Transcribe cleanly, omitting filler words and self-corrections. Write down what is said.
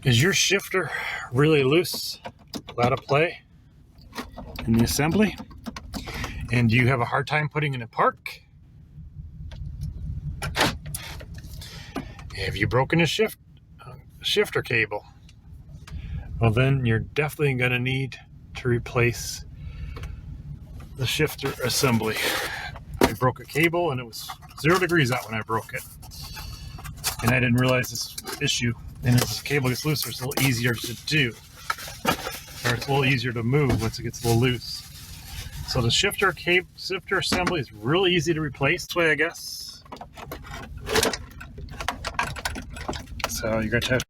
Is your shifter really loose, out of play in the assembly? And do you have a hard time putting it in park? Have you broken a shifter cable? Well, then you're definitely going to need to replace the shifter assembly. I broke a cable and it was 0 degrees out when I broke it. And I didn't realize this issue. And as the cable gets looser, it's a little easier to do. Or it's a little easier to move once it gets a little loose. So the shifter assembly is really easy to replace this way, I guess. So you're going to have